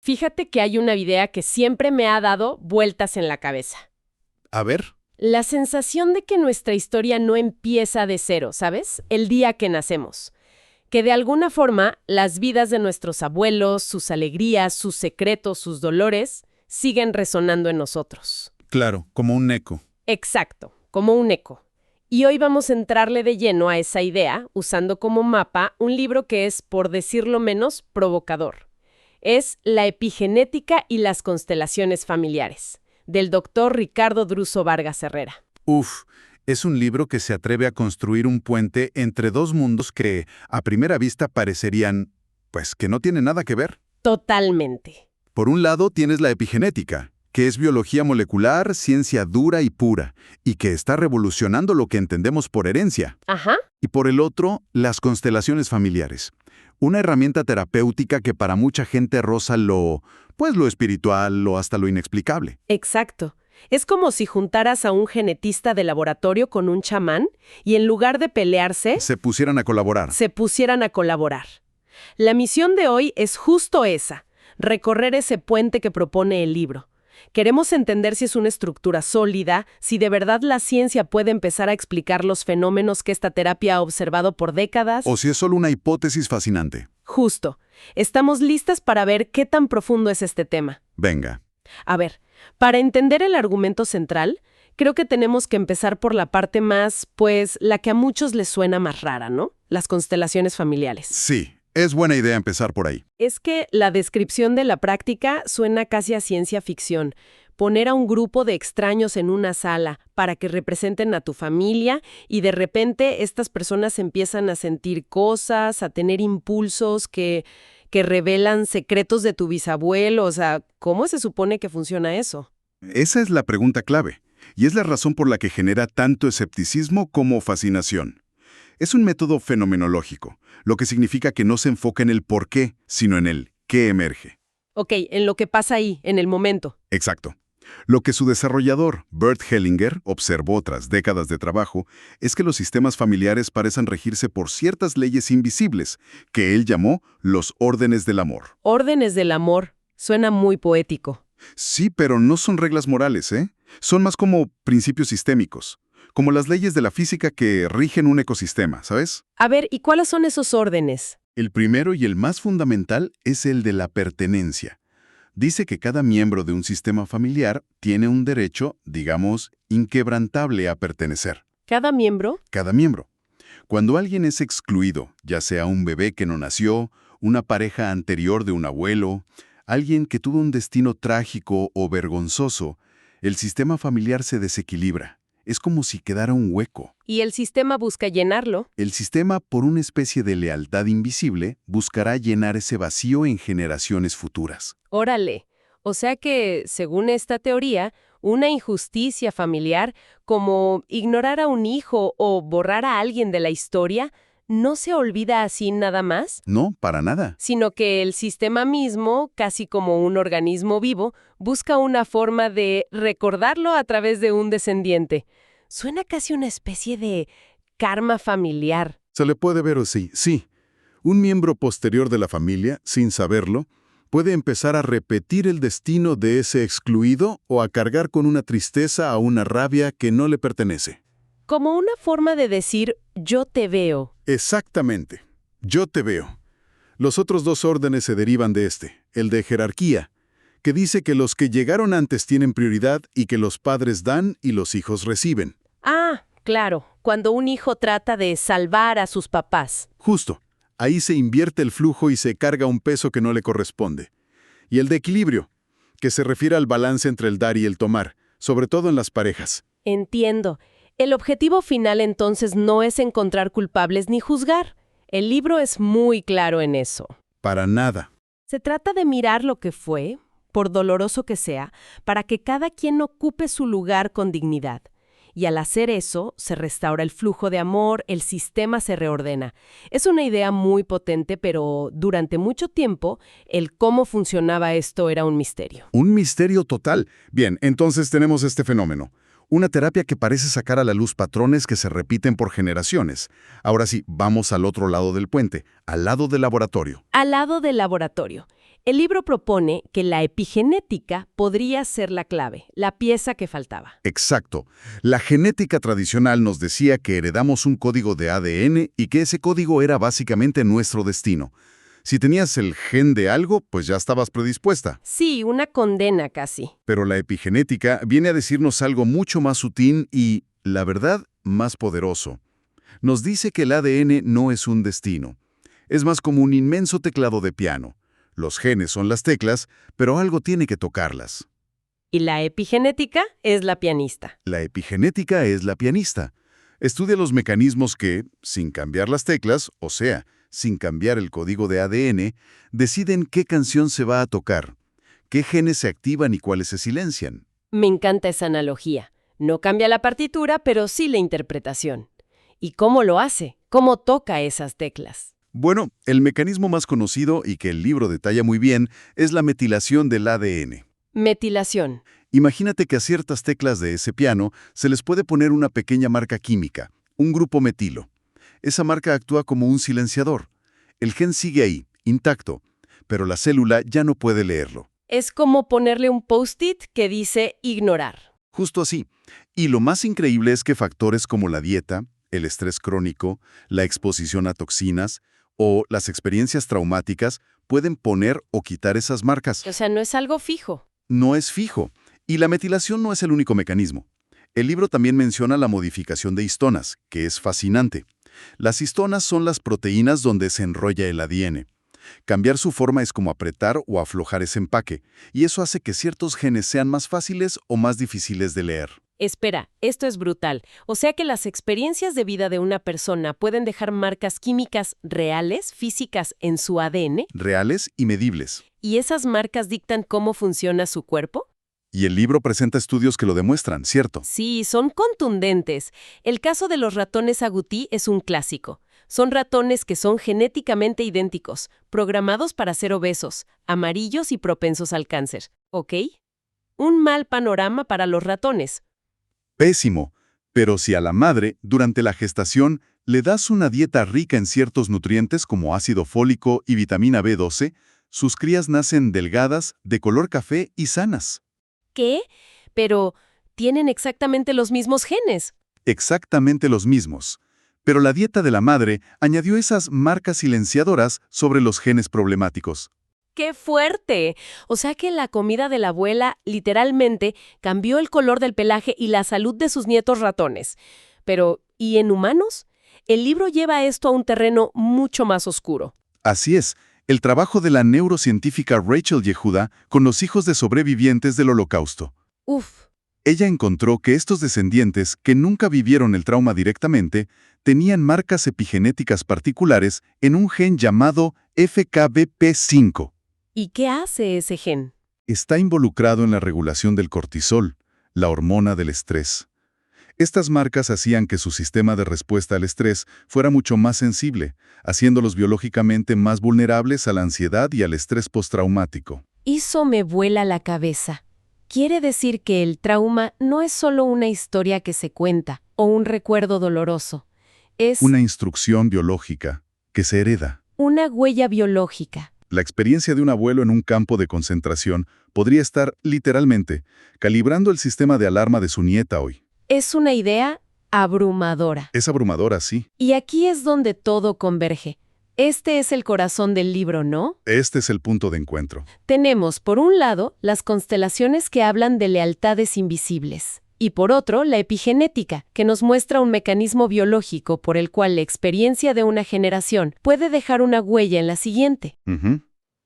Fíjate que hay una idea que siempre me ha dado vueltas en la cabeza. A ver. La sensación de que nuestra historia no empieza de cero, ¿sabes? El día que nacemos. Que de alguna forma las vidas de nuestros abuelos, sus alegrías, sus secretos, sus dolores, siguen resonando en nosotros. Claro, como un eco. Exacto, como un eco. Y hoy vamos a entrarle de lleno a esa idea, usando como mapa un libro que es, por decirlo menos, provocador. Es La epigenética y las constelaciones familiares, del doctor Ricardo Druso Vargas Herrera. Uf, es un libro que se atreve a construir un puente entre dos mundos que, a primera vista, parecerían, pues, que no tienen nada que ver. Totalmente. Por un lado tienes la epigenética, que es biología molecular, ciencia dura y pura, y que está revolucionando lo que entendemos por herencia. Ajá. Y por el otro, las constelaciones familiares. Una herramienta terapéutica que para mucha gente roza lo espiritual o hasta lo inexplicable. Exacto. Es como si juntaras a un genetista de laboratorio con un chamán y en lugar de pelearse, Se pusieran a colaborar. se pusieran a colaborar. La misión de hoy es justo esa, recorrer ese puente que propone el libro. Queremos entender si es una estructura sólida, si de verdad la ciencia puede empezar a explicar los fenómenos que esta terapia ha observado por décadas. O si es solo una hipótesis fascinante. Justo. Estamos listas para ver qué tan profundo es este tema. Venga. A ver, para entender el argumento central, creo que tenemos que empezar por la parte más, la que a muchos les suena más rara, ¿no? Las constelaciones familiares. Sí, es buena idea empezar por ahí. Es que la descripción de la práctica suena casi a ciencia ficción. Poner a un grupo de extraños en una sala para que representen a tu familia y de repente estas personas empiezan a sentir cosas, a tener impulsos que revelan secretos de tu bisabuelo. O sea, ¿cómo se supone que funciona eso? Esa es la pregunta clave, y es la razón por la que genera tanto escepticismo como fascinación. Es un método fenomenológico, lo que significa que no se enfoca en el por qué, sino en el qué emerge. Ok, en lo que pasa ahí, en el momento. Exacto. Lo que su desarrollador, Bert Hellinger, observó tras décadas de trabajo es que los sistemas familiares parecen regirse por ciertas leyes invisibles, que él llamó los órdenes del amor. Órdenes del amor. Suena muy poético. Sí, pero no son reglas morales, ¿eh? Son más como principios sistémicos, como las leyes de la física que rigen un ecosistema, ¿sabes? A ver, ¿y cuáles son esos órdenes? El primero y el más fundamental es el de la pertenencia. Dice que cada miembro de un sistema familiar tiene un derecho, digamos, inquebrantable a pertenecer. ¿Cada miembro? Cada miembro. Cuando alguien es excluido, ya sea un bebé que no nació, una pareja anterior de un abuelo, alguien que tuvo un destino trágico o vergonzoso, el sistema familiar se desequilibra. Es como si quedara un hueco. Y el sistema busca llenarlo. El sistema, por una especie de lealtad invisible, buscará llenar ese vacío en generaciones futuras. Órale. O sea que, según esta teoría, una injusticia familiar, como ignorar a un hijo o borrar a alguien de la historia, no se olvida así nada más, No, para nada. sino que el sistema mismo, casi como un organismo vivo, busca una forma de recordarlo a través de un descendiente. Suena casi una especie de karma familiar. Se le puede ver así, sí. Un miembro posterior de la familia, sin saberlo, puede empezar a repetir el destino de ese excluido o a cargar con una tristeza o una rabia que no le pertenece. Como una forma de decir, yo te veo. Exactamente. Yo te veo. Los otros dos órdenes se derivan de este, el de jerarquía, que dice que los que llegaron antes tienen prioridad y que los padres dan y los hijos reciben. Ah, claro, cuando un hijo trata de salvar a sus papás. Justo. Ahí se invierte el flujo y se carga un peso que no le corresponde. Y el de equilibrio, que se refiere al balance entre el dar y el tomar, sobre todo en las parejas. Entiendo. El objetivo final entonces no es encontrar culpables ni juzgar. El libro es muy claro en eso. Para nada. Se trata de mirar lo que fue, por doloroso que sea, para que cada quien ocupe su lugar con dignidad. Y al hacer eso, se restaura el flujo de amor, el sistema se reordena. Es una idea muy potente, pero durante mucho tiempo, el cómo funcionaba esto era un misterio. Un misterio total. Bien, entonces tenemos este fenómeno. Una terapia que parece sacar a la luz patrones que se repiten por generaciones. Ahora sí, vamos al otro lado del puente, al lado del laboratorio. Al lado del laboratorio. El libro propone que la epigenética podría ser la clave, la pieza que faltaba. Exacto. La genética tradicional nos decía que heredamos un código de ADN y que ese código era básicamente nuestro destino. Si tenías el gen de algo, pues ya estabas predispuesta. Sí, una condena casi. Pero la epigenética viene a decirnos algo mucho más sutil y, la verdad, más poderoso. Nos dice que el ADN no es un destino. Es más como un inmenso teclado de piano. Los genes son las teclas, pero algo tiene que tocarlas. Y la epigenética es la pianista. La epigenética es la pianista. Estudia los mecanismos que, sin cambiar las teclas, o sea, sin cambiar el código de ADN, deciden qué canción se va a tocar, qué genes se activan y cuáles se silencian. Me encanta esa analogía. No cambia la partitura, pero sí la interpretación. ¿Y cómo lo hace? ¿Cómo toca esas teclas? Bueno, el mecanismo más conocido y que el libro detalla muy bien es la metilación del ADN. Metilación. Imagínate que a ciertas teclas de ese piano se les puede poner una pequeña marca química, un grupo metilo. Esa marca actúa como un silenciador. El gen sigue ahí, intacto, pero la célula ya no puede leerlo. Es como ponerle un post-it que dice ignorar. Justo así. Y lo más increíble es que factores como la dieta, el estrés crónico, la exposición a toxinas o las experiencias traumáticas pueden poner o quitar esas marcas. O sea, no es algo fijo. No es fijo. Y la metilación no es el único mecanismo. El libro también menciona la modificación de histonas, que es fascinante. Las histonas son las proteínas donde se enrolla el ADN. Cambiar su forma es como apretar o aflojar ese empaque, y eso hace que ciertos genes sean más fáciles o más difíciles de leer. Espera, esto es brutal. O sea que las experiencias de vida de una persona pueden dejar marcas químicas reales, físicas, en su ADN. Reales y medibles. ¿Y esas marcas dictan cómo funciona su cuerpo? Y el libro presenta estudios que lo demuestran, ¿cierto? Sí, son contundentes. El caso de los ratones agouti es un clásico. Son ratones que son genéticamente idénticos, programados para ser obesos, amarillos y propensos al cáncer. ¿Ok? Un mal panorama para los ratones. Pésimo. Pero si a la madre, durante la gestación, le das una dieta rica en ciertos nutrientes como ácido fólico y vitamina B12, sus crías nacen delgadas, de color café y sanas. ¿Qué? Pero tienen exactamente los mismos genes. Exactamente los mismos. Pero la dieta de la madre añadió esas marcas silenciadoras sobre los genes problemáticos. ¡Qué fuerte! O sea que la comida de la abuela literalmente cambió el color del pelaje y la salud de sus nietos ratones. Pero, ¿y en humanos? El libro lleva esto a un terreno mucho más oscuro. Así es. El trabajo de la neurocientífica Rachel Yehuda con los hijos de sobrevivientes del Holocausto. Uf. Ella encontró que estos descendientes, que nunca vivieron el trauma directamente, tenían marcas epigenéticas particulares en un gen llamado FKBP5. ¿Y qué hace ese gen? Está involucrado en la regulación del cortisol, la hormona del estrés. Estas marcas hacían que su sistema de respuesta al estrés fuera mucho más sensible, haciéndolos biológicamente más vulnerables a la ansiedad y al estrés postraumático. Eso me vuela la cabeza. Quiere decir que el trauma no es solo una historia que se cuenta o un recuerdo doloroso. Es Una instrucción biológica que se hereda. una huella biológica. La experiencia de un abuelo en un campo de concentración podría estar, literalmente, calibrando el sistema de alarma de su nieta hoy. Es una idea abrumadora. Es abrumadora, sí. Y aquí es donde todo converge. Este es el corazón del libro, ¿no? Este es el punto de encuentro. Tenemos, por un lado, las constelaciones que hablan de lealtades invisibles. Y por otro, la epigenética, que nos muestra un mecanismo biológico por el cual la experiencia de una generación puede dejar una huella en la siguiente. Ujú.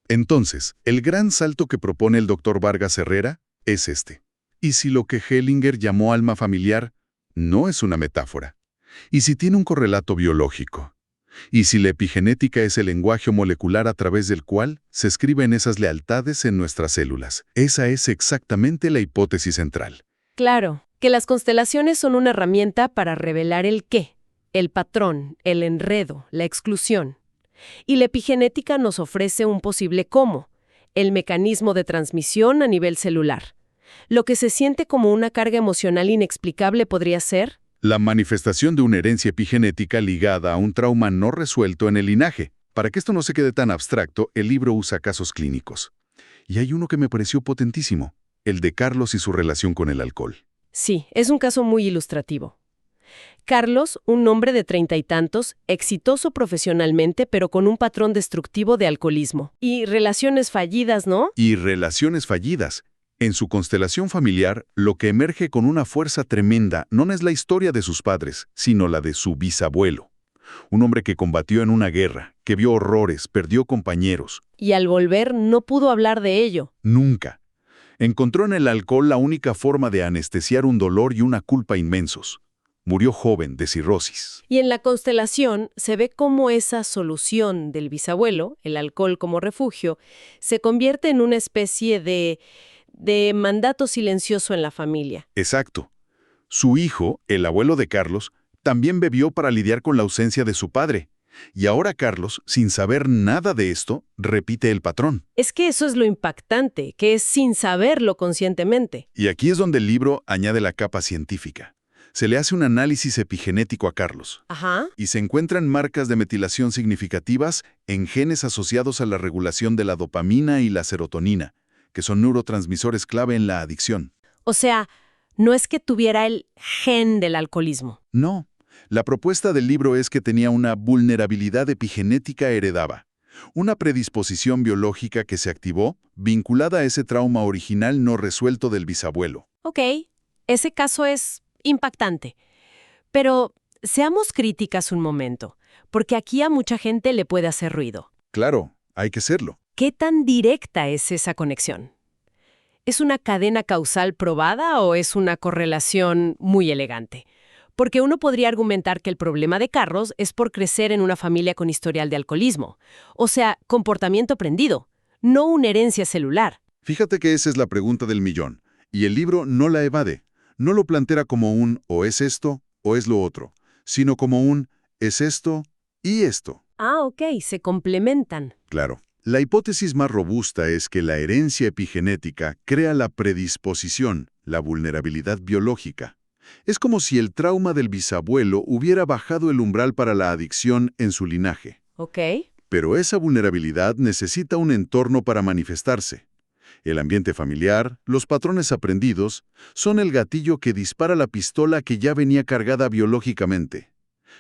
Entonces, el gran salto que propone el Dr. Vargas Herrera es este. ¿Y si lo que Hellinger llamó alma familiar no es una metáfora? ¿Y si tiene un correlato biológico? ¿Y si la epigenética es el lenguaje molecular a través del cual se escriben esas lealtades en nuestras células? Esa es exactamente la hipótesis central. Claro, que las constelaciones son una herramienta para revelar el qué, el patrón, el enredo, la exclusión. Y la epigenética nos ofrece un posible cómo, el mecanismo de transmisión a nivel celular. Lo que se siente como una carga emocional inexplicable podría ser La manifestación de una herencia epigenética ligada a un trauma no resuelto en el linaje. Para que esto no se quede tan abstracto, el libro usa casos clínicos. Y hay uno que me pareció potentísimo, el de Carlos y su relación con el alcohol. Sí, es un caso muy ilustrativo. Carlos, un hombre de 30 y tantos, exitoso profesionalmente, pero con un patrón destructivo de alcoholismo. Y relaciones fallidas, ¿no? Y relaciones fallidas. En su constelación familiar, lo que emerge con una fuerza tremenda no es la historia de sus padres, sino la de su bisabuelo. Un hombre que combatió en una guerra, que vio horrores, perdió compañeros. Y al volver no pudo hablar de ello. Nunca. Encontró en el alcohol la única forma de anestesiar un dolor y una culpa inmensos. Murió joven de cirrosis. Y en la constelación se ve cómo esa solución del bisabuelo, el alcohol como refugio, se convierte en una especie de mandato silencioso en la familia. Exacto. Su hijo, el abuelo de Carlos, también bebió para lidiar con la ausencia de su padre. Y ahora Carlos, sin saber nada de esto, repite el patrón. Es que eso es lo impactante, que es sin saberlo conscientemente. Y aquí es donde el libro añade la capa científica. Se le hace un análisis epigenético a Carlos. Ajá. Y se encuentran marcas de metilación significativas en genes asociados a la regulación de la dopamina y la serotonina, que son neurotransmisores clave en la adicción. O sea, no es que tuviera el gen del alcoholismo. No. La propuesta del libro es que tenía una vulnerabilidad epigenética heredada, una predisposición biológica que se activó vinculada a ese trauma original no resuelto del bisabuelo. Ok, ese caso es impactante. Pero seamos críticas un momento, porque aquí a mucha gente le puede hacer ruido. Claro, hay que serlo. ¿Qué tan directa es esa conexión? ¿Es una cadena causal probada o es una correlación muy elegante? Porque uno podría argumentar que el problema de Carlos es por crecer en una familia con historial de alcoholismo. O sea, comportamiento aprendido, no una herencia celular. Fíjate que esa es la pregunta del millón, y el libro no la evade. No lo plantea como un o es esto o es lo otro, sino como un es esto y esto. Ah, ok, se complementan. Claro. La hipótesis más robusta es que la herencia epigenética crea la predisposición, la vulnerabilidad biológica. Es como si el trauma del bisabuelo hubiera bajado el umbral para la adicción en su linaje. Ok. Pero esa vulnerabilidad necesita un entorno para manifestarse. El ambiente familiar, los patrones aprendidos, son el gatillo que dispara la pistola que ya venía cargada biológicamente.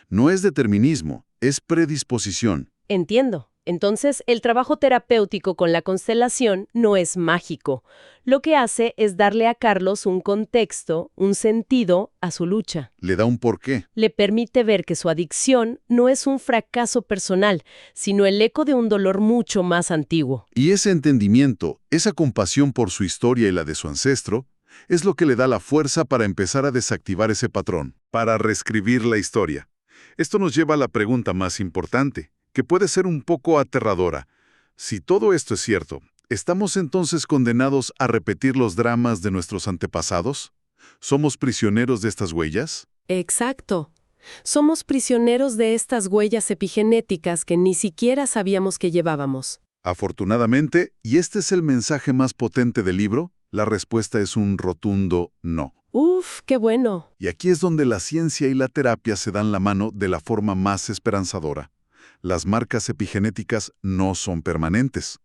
No es determinismo, es predisposición. Entiendo. Entonces, el trabajo terapéutico con la constelación no es mágico. Lo que hace es darle a Carlos un contexto, un sentido a su lucha. Le da un porqué. Le permite ver que su adicción no es un fracaso personal, sino el eco de un dolor mucho más antiguo. Y ese entendimiento, esa compasión por su historia y la de su ancestro, es lo que le da la fuerza para empezar a desactivar ese patrón, para reescribir la historia. Esto nos lleva a la pregunta más importante, que puede ser un poco aterradora. Si todo esto es cierto, ¿estamos entonces condenados a repetir los dramas de nuestros antepasados? ¿Somos prisioneros de estas huellas? Exacto. Somos prisioneros de estas huellas epigenéticas que ni siquiera sabíamos que llevábamos. Afortunadamente, y este es el mensaje más potente del libro, la respuesta es un rotundo no. ¡Uf, qué bueno! Y aquí es donde la ciencia y la terapia se dan la mano de la forma más esperanzadora. Las marcas epigenéticas no son permanentes.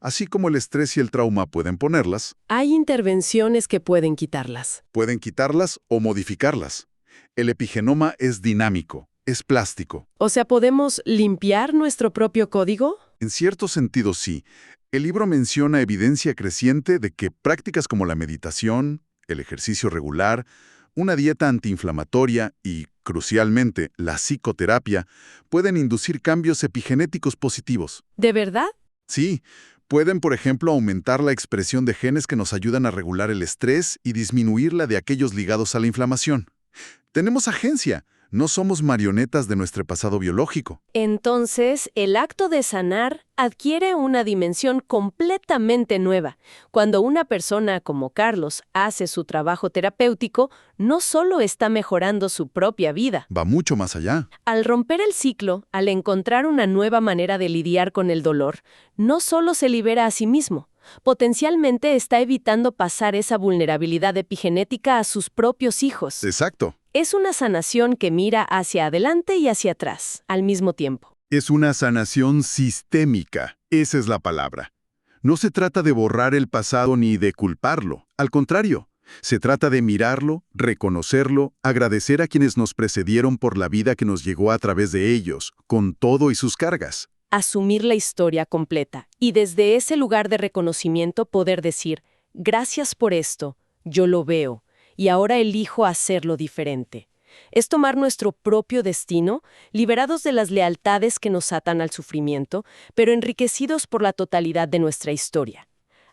Así como el estrés y el trauma pueden ponerlas, Hay intervenciones que pueden quitarlas. pueden quitarlas o modificarlas. El epigenoma es dinámico, es plástico. O sea, ¿podemos limpiar nuestro propio código? En cierto sentido, sí. El libro menciona evidencia creciente de que prácticas como la meditación, el ejercicio regular, una dieta antiinflamatoria y, crucialmente, la psicoterapia pueden inducir cambios epigenéticos positivos. ¿De verdad? Sí, pueden, por ejemplo, aumentar la expresión de genes que nos ayudan a regular el estrés y disminuir la de aquellos ligados a la inflamación. Tenemos agencia, no somos marionetas de nuestro pasado biológico. Entonces, el acto de sanar adquiere una dimensión completamente nueva. Cuando una persona como Carlos hace su trabajo terapéutico, no solo está mejorando su propia vida. Va mucho más allá. Al romper el ciclo, al encontrar una nueva manera de lidiar con el dolor, no solo se libera a sí mismo, potencialmente está evitando pasar esa vulnerabilidad epigenética a sus propios hijos. Exacto. Es una sanación que mira hacia adelante y hacia atrás, al mismo tiempo. Es una sanación sistémica, esa es la palabra. No se trata de borrar el pasado ni de culparlo, al contrario, se trata de mirarlo, reconocerlo, agradecer a quienes nos precedieron por la vida que nos llegó a través de ellos, con todo y sus cargas. Asumir la historia completa y desde ese lugar de reconocimiento poder decir, gracias por esto, yo lo veo, y ahora elijo hacerlo diferente. Es tomar nuestro propio destino, liberados de las lealtades que nos atan al sufrimiento, pero enriquecidos por la totalidad de nuestra historia.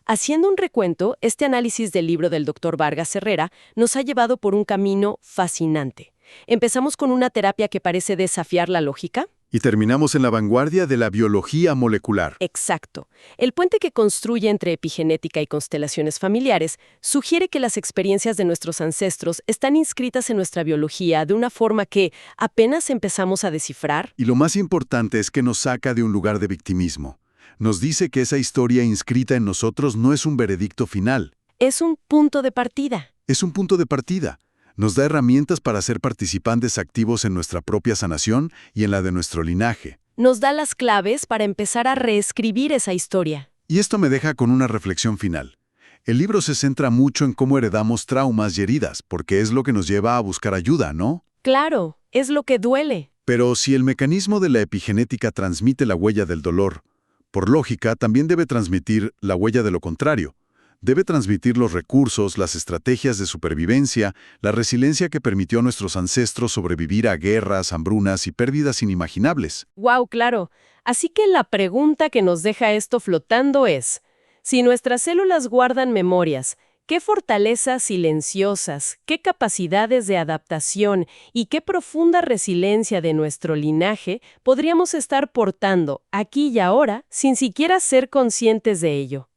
Haciendo un recuento, este análisis del libro del Dr. Vargas Herrera nos ha llevado por un camino fascinante. Empezamos con una terapia que parece desafiar la lógica. Y terminamos en la vanguardia de la biología molecular. Exacto. El puente que construye entre epigenética y constelaciones familiares sugiere que las experiencias de nuestros ancestros están inscritas en nuestra biología de una forma que apenas empezamos a descifrar. Y lo más importante es que nos saca de un lugar de victimismo. Nos dice que esa historia inscrita en nosotros no es un veredicto final. Es un punto de partida. Es un punto de partida. Nos da herramientas para ser participantes activos en nuestra propia sanación y en la de nuestro linaje. Nos da las claves para empezar a reescribir esa historia. Y esto me deja con una reflexión final. El libro se centra mucho en cómo heredamos traumas y heridas, porque es lo que nos lleva a buscar ayuda, ¿no? Claro, es lo que duele. Pero si el mecanismo de la epigenética transmite la huella del dolor, por lógica también debe transmitir la huella de lo contrario. Debe transmitir los recursos, las estrategias de supervivencia, la resiliencia que permitió a nuestros ancestros sobrevivir a guerras, hambrunas y pérdidas inimaginables. ¡Wow! Claro. Así que la pregunta que nos deja esto flotando es, si nuestras células guardan memorias, ¿qué fortalezas silenciosas, qué capacidades de adaptación y qué profunda resiliencia de nuestro linaje podríamos estar portando aquí y ahora sin siquiera ser conscientes de ello?